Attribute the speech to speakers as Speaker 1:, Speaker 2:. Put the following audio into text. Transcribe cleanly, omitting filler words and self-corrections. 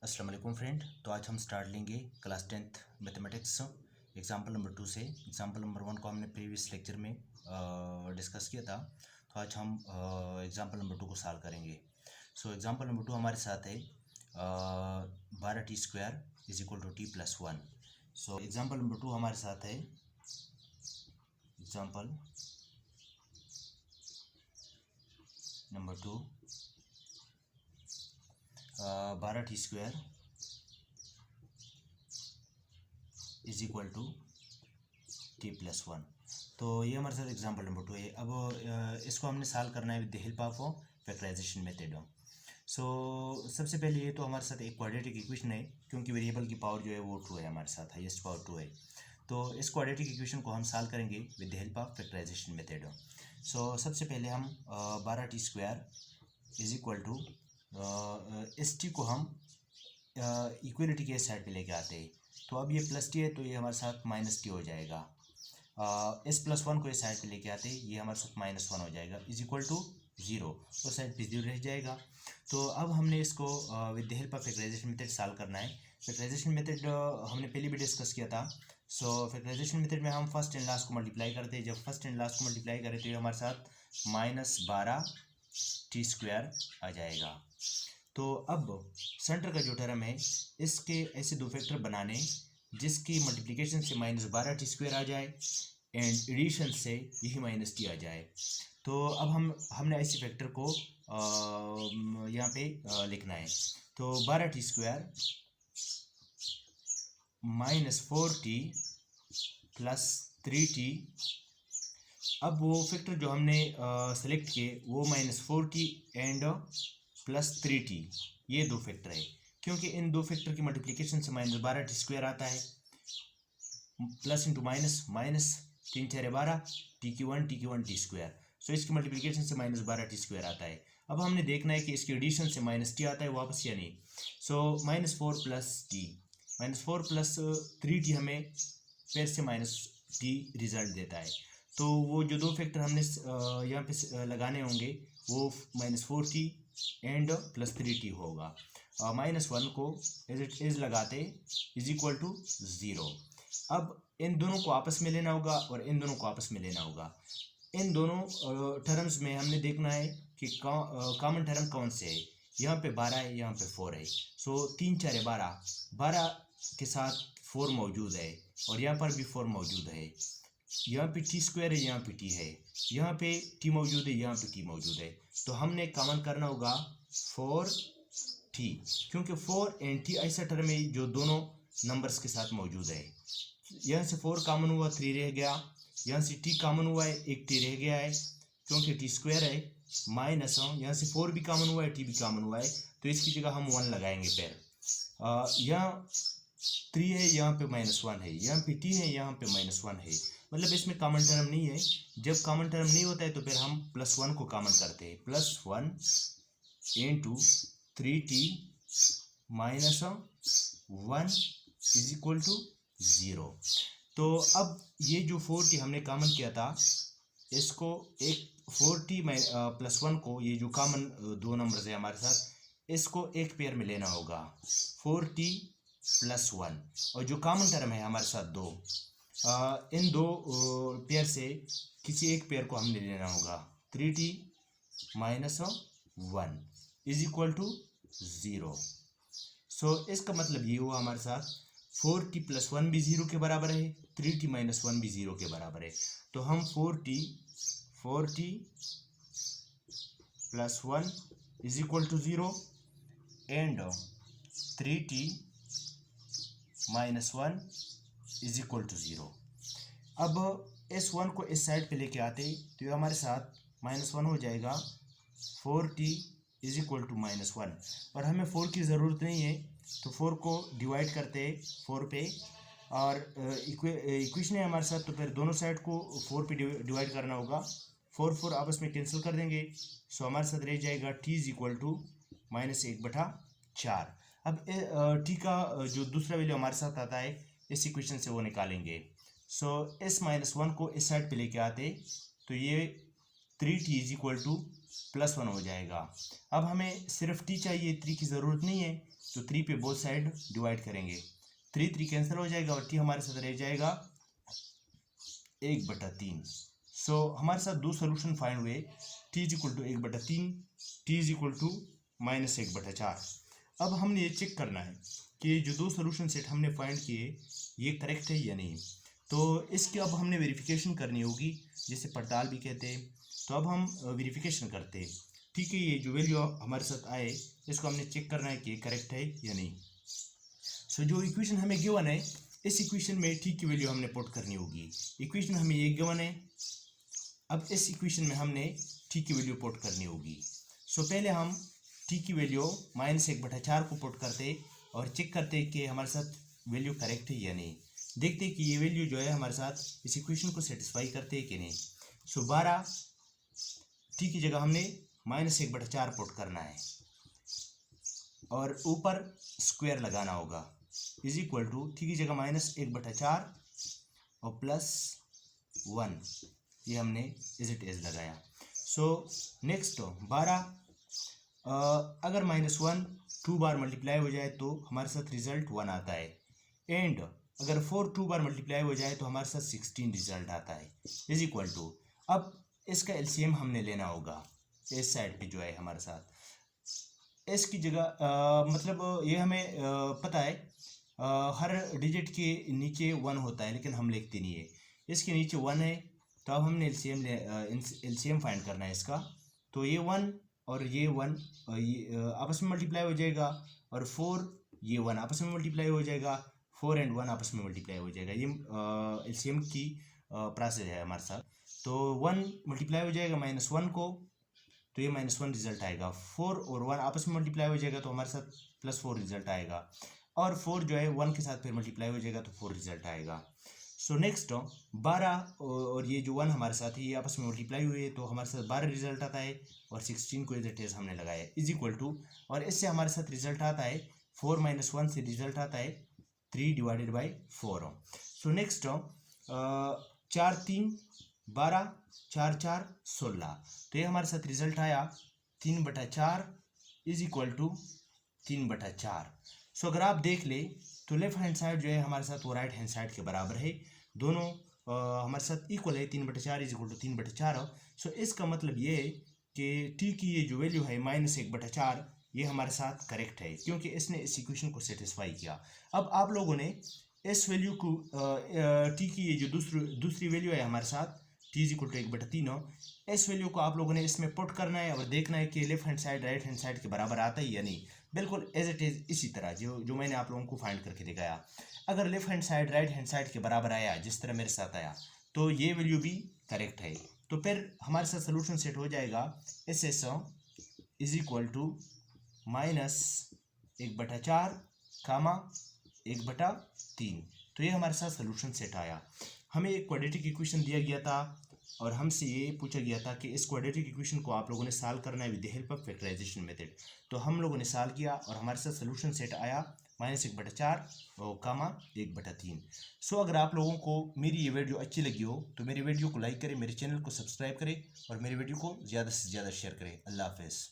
Speaker 1: अस्सलाम वालेकुम फ्रेंड। तो आज हम स्टार्ट लेंगे class 10th mathematics example number 2 से। एग्जाम्पल नंबर 1 को हमने प्रीवियस लेक्चर में डिस्कस किया था। तो आज हम एग्जाम्पल नंबर 2 को सॉल्व करेंगे। सो एग्जाम्पल नंबर 2 हमारे साथ है 12t² is equal to t+1। So example number 2 हमारे साथ है example number 2 12t² is equal to t+1। तो ये हमारे साथ एग्जाम्पल नंबर 2 है। अब इसको हमने सॉल्व करना है with the help of factorisation method. So सबसे पहले ये तो हमारे साथ एक क्वाड्रेटिक इक्वेशन है, क्योंकि वेरिएबल की पावर जो है वो 2 है, हमारे साथ हाईएस्ट पावर 2 है। तो इस क्वाड्रेटिक इक्वेशन को हम सॉल्व करेंगे with the help of factorisation method. So सबसे पहले हम 12t² इज इक्वल टू इस टी को हम इक्वलिटी के साइड पे लेके आते हैं। तो अब ये प्लस टी है तो ये हमारे साथ माइनस टी हो जाएगा। s+1 को इस साइड पे लेके आते हैं, ये हमारे साथ -1 हो जाएगा इज इक्वल टू 0, और साइड पे 0 रह जाएगा। तो अब हमने इसको with the help of factorisation method solve करना है। फैक्टराइजेशन मेथड हमने पहले भी डिस्कस किया था। सो फैक्टराइजेशन मेथड में हम फर्स्ट एंड लास्ट को मल्टीप्लाई करते हैं। जब फर्स्ट एंड लास्ट को मल्टीप्लाई करें तो ये हमारे साथ -12t² आ जाएगा। तो अब सेंटर का जो टर्म है, इसके ऐसे दो फैक्टर बनाने जिसकी मल्टीप्लिकेशन से -12t² आ जाए एंड एडिशन से यही -t आ जाए। तो अब हमने ऐसे फैक्टर को यहाँ पे लिखना है। तो 12t² -4t + 3t। अब वो फैक्टर जो हमने सेलेक्ट किए वो -4t एंड +3t, ये दो फैक्टर है। क्योंकि इन दो फैक्टर की मल्टीप्लिकेशन से -12t² आता है, plus into minus, minus 3 4 12, t²। सो इसकी मल्टीप्लिकेशन से -12t² आता है। अब हमने देखना है कि इसकी एडिशन से -t आता है वापस या नहीं। सो -4 + t, -4 + 3t हमें फिर से -t रिजल्ट देता है। तो वो जो दो फैक्टर हमने यहाँ पे लगाने होंगे वो -4t एंड +3t होगा। -1 को एज इट इज लगाते इज इक्वल टू 0। अब इन दोनों को आपस में लेना होगा और इन दोनों को आपस में लेना होगा। इन दोनों टर्म्स में हमने देखना है कि कॉमन टर्म कौन से है। यहाँ पे 12 है, यहाँ पे 4 है। सो 3 4 12, 12 के साथ 4 मौजूद है और यहाँ पर भी 4 मौजूद है। यहाँ पे t² है, यहाँ पे t है, यहाँ पे t मौजूद है, यहाँ पे t मौजूद है। तो हमने कॉमन करना होगा 4t, क्योंकि 4 एंड t ऐसा टर्म है जो दोनों नंबर्स के साथ मौजूद है। यहाँ से 4 कॉमन हुआ, 3 रह गया। यहाँ से t कॉमन हुआ है, एक t रह गया है क्योंकि t² है। माइनस यहाँ से 4 भी कॉमन हुआ है, t भी कॉमन हुआ है, तो इसकी जगह हम 1 लगाएंगे फिर। यहाँ 3 है, यहाँ पे -1 है, यहाँ पे t है, यहाँ पे -1 है। मतलब इसमें कॉमन टर्म नहीं है। जब कॉमन टर्म नहीं होता है तो फिर हम +1 को कॉमन करते हैं। +1 into 3t -1 is equal to 0। तो अब ये जो 4t हमने कॉमन किया था, इसको एक 4t +1 को, ये जो कॉमन दो नंबर्स है हमारे साथ, इसको एक पेयर में लेना होगा 4t +1, और जो कॉमन टर्म है हमारे साथ 2, इन दो पेयर से किसी एक पेयर को हमने लेना होगा। 3t -1 is equal to 0। सो इसका मतलब ये हुआ हमारे साथ 4t +1 भी 0 के बराबर है, 3t -1 भी 0 के बराबर है। तो हम 4t +1 is equal to 0 and 3t -1 is equal to 0। अब इस 1 को इस साइड पे लेके आते तो ये हमारे साथ -1 हो जाएगा। 4t इज इक्वल टू -1, और हमें 4 की ज़रूरत नहीं है, तो 4 को डिवाइड करते 4 पे, और इक्वेशन है हमारे साथ, तो फिर दोनों साइड को 4 पे डिवाइड करना होगा। 4 आपस में कैंसिल कर देंगे। सो हमारे साथ रह जाएगा t इज इक्वल टू -1/4। अब t का जो दूसरा वैल्यू हमारे साथ आता है इस इक्वेशन से वो निकालेंगे। सो इस -1 को इस साइड पे लेके आते तो ये 3t इज इक्वल टू +1 हो जाएगा। अब हमें सिर्फ t चाहिए, 3 की ज़रूरत नहीं है, तो 3 पे बोथ साइड डिवाइड करेंगे, 3 कैंसिल हो जाएगा और t हमारे साथ रह जाएगा 1/3। सो हमारे साथ दो सोल्यूशन फाइंड हुए, t is equal to 1/3, t is equal to -1/4। अब हमने ये चेक करना है कि जो दो सोल्यूशन सेट हमने फाइंड किए ये करेक्ट है या नहीं। तो इसकी अब हमने वेरिफिकेशन करनी होगी, जिसे पड़ताल भी कहते हैं। तो अब हम वेरिफिकेशन करते हैं। ठीक है, ये जो वैल्यू हमारे साथ आए इसको हमने चेक करना है कि करेक्ट है या नहीं। सो जो इक्वेशन हमें गिवन है, इस इक्वेशन में t की वैल्यू हमने पुट करनी होगी। इक्वेशन हमें ये गिवन है, अब इस इक्वेशन में हमने t की वैल्यू पुट करनी होगी। सो पहले हम t की वैल्यू -1/4 को पुट करते और चेक करते कि हमारे साथ वैल्यू करेक्ट है या नहीं। देखते कि ये वैल्यू जो है हमारे साथ इस इक्वेशन को सेटिस्फाई करते हैं कि नहीं। सो 12 t की जगह हमने -1/4 पुट करना है और ऊपर स्क्वायर लगाना होगा, इज इक्वल टू t की जगह -1/4 और +1, ये हमने इज इट इज लगाया। सो नेक्स्ट 12 अगर -1 2 बार मल्टीप्लाई हो जाए तो हमारे साथ रिजल्ट 1 आता है, एंड अगर 4 2 बार मल्टीप्लाई हो जाए तो हमारे साथ 16 रिजल्ट आता है, इज इक्वल टू। अब इसका एलसीएम हमने लेना होगा, इस साइड पे जो है हमारे साथ इसकी जगह मतलब ये हमें पता है हर डिजिट के नीचे 1 होता है, लेकिन हम लिखते नहीं है। इसके नीचे 1 है, तो अब हमने एलसीएम फाइंड करना है इसका। तो ये 1 और ये 1 आपस में मल्टीप्लाई हो जाएगा, और 4 ये 1 आपस में मल्टीप्लाई हो जाएगा, 4 एंड 1 आपस में मल्टीप्लाई हो जाएगा। ये एलसीएम की प्रोसेस है हमारे साथ। तो 1 मल्टीप्लाई हो जाएगा -1 को, तो ये -1 रिजल्ट आएगा। 4 और 1 आपस में मल्टीप्लाई हो जाएगा तो हमारे साथ +4 रिजल्ट आएगा, और 4 जो है 1 के साथ फिर मल्टीप्लाई हो जाएगा तो 4 रिजल्ट आएगा। सो नेक्स्ट 12 और ये जो 1 हमारे साथ है ये आपस में मल्टीप्लाई हुए तो हमारे साथ 12 रिजल्ट आता है, और 16 को एज इट इज हमने लगाया, इज इक्वल टू। और इससे हमारे साथ रिजल्ट आता है 4 - 1 से रिजल्ट आता है 3/4। सो नेक्स्ट 4 3 12 4 4 16, तो ये हमारे साथ रिजल्ट आया 3/4 इज इक्वल टू 3/4। सो अगर आप देख ले तो लेफ्ट हैंड साइड जो है हमारे साथ वो राइट हैंड साइड के बराबर है, दोनों हमारे साथ इक्वल है, 3/4 इज इक्वल टू 3/4। सो इसका मतलब ये है कि t की ये जो वैल्यू है -1/4 ये हमारे साथ करेक्ट है, क्योंकि इसने इस इक्वेशन को सेटिस्फाई किया। अब आप लोगों ने इस वैल्यू को t की ये जो दूसरी वैल्यू है हमारे साथ t इज इक्वल टू 1/3, इस वैल्यू को आप लोगों ने इसमें पुट करना है और देखना है कि left hand side right hand side के बराबर आता है या नहीं। बिल्कुल एज इट इज इसी तरह जो मैंने आप लोगों को फाइंड करके दिखाया। अगर left hand side right hand side के बराबर आया जिस तरह मेरे साथ आया तो ये वैल्यू भी करेक्ट है, तो फिर हमारे साथ सोल्यूशन सेट हो जाएगा SS इज इक्वल टू -1/4 कामा 1/3। तो ये हमारे साथ सोल्यूशन सेट आया। हमें एक क्वाड्रेटिक इक्वेशन दिया गया था और हमसे ये पूछा गया था कि इस क्वाड्रेटिक इक्वेशन को आप लोगों ने सॉल्व करना है with the help of factorisation method. तो हम लोगों ने सॉल्व किया और हमारे साथ सोल्यूशन सेट आया -1/4 और कामा 1/3। सो अगर आप लोगों को मेरी ये वीडियो अच्छी लगी हो तो मेरी वीडियो को लाइक करें, मेरे चैनल को सब्सक्राइब करें और मेरी वीडियो को ज़्यादा से ज़्यादा शेयर करें। अल्लाह हाफ़िज़।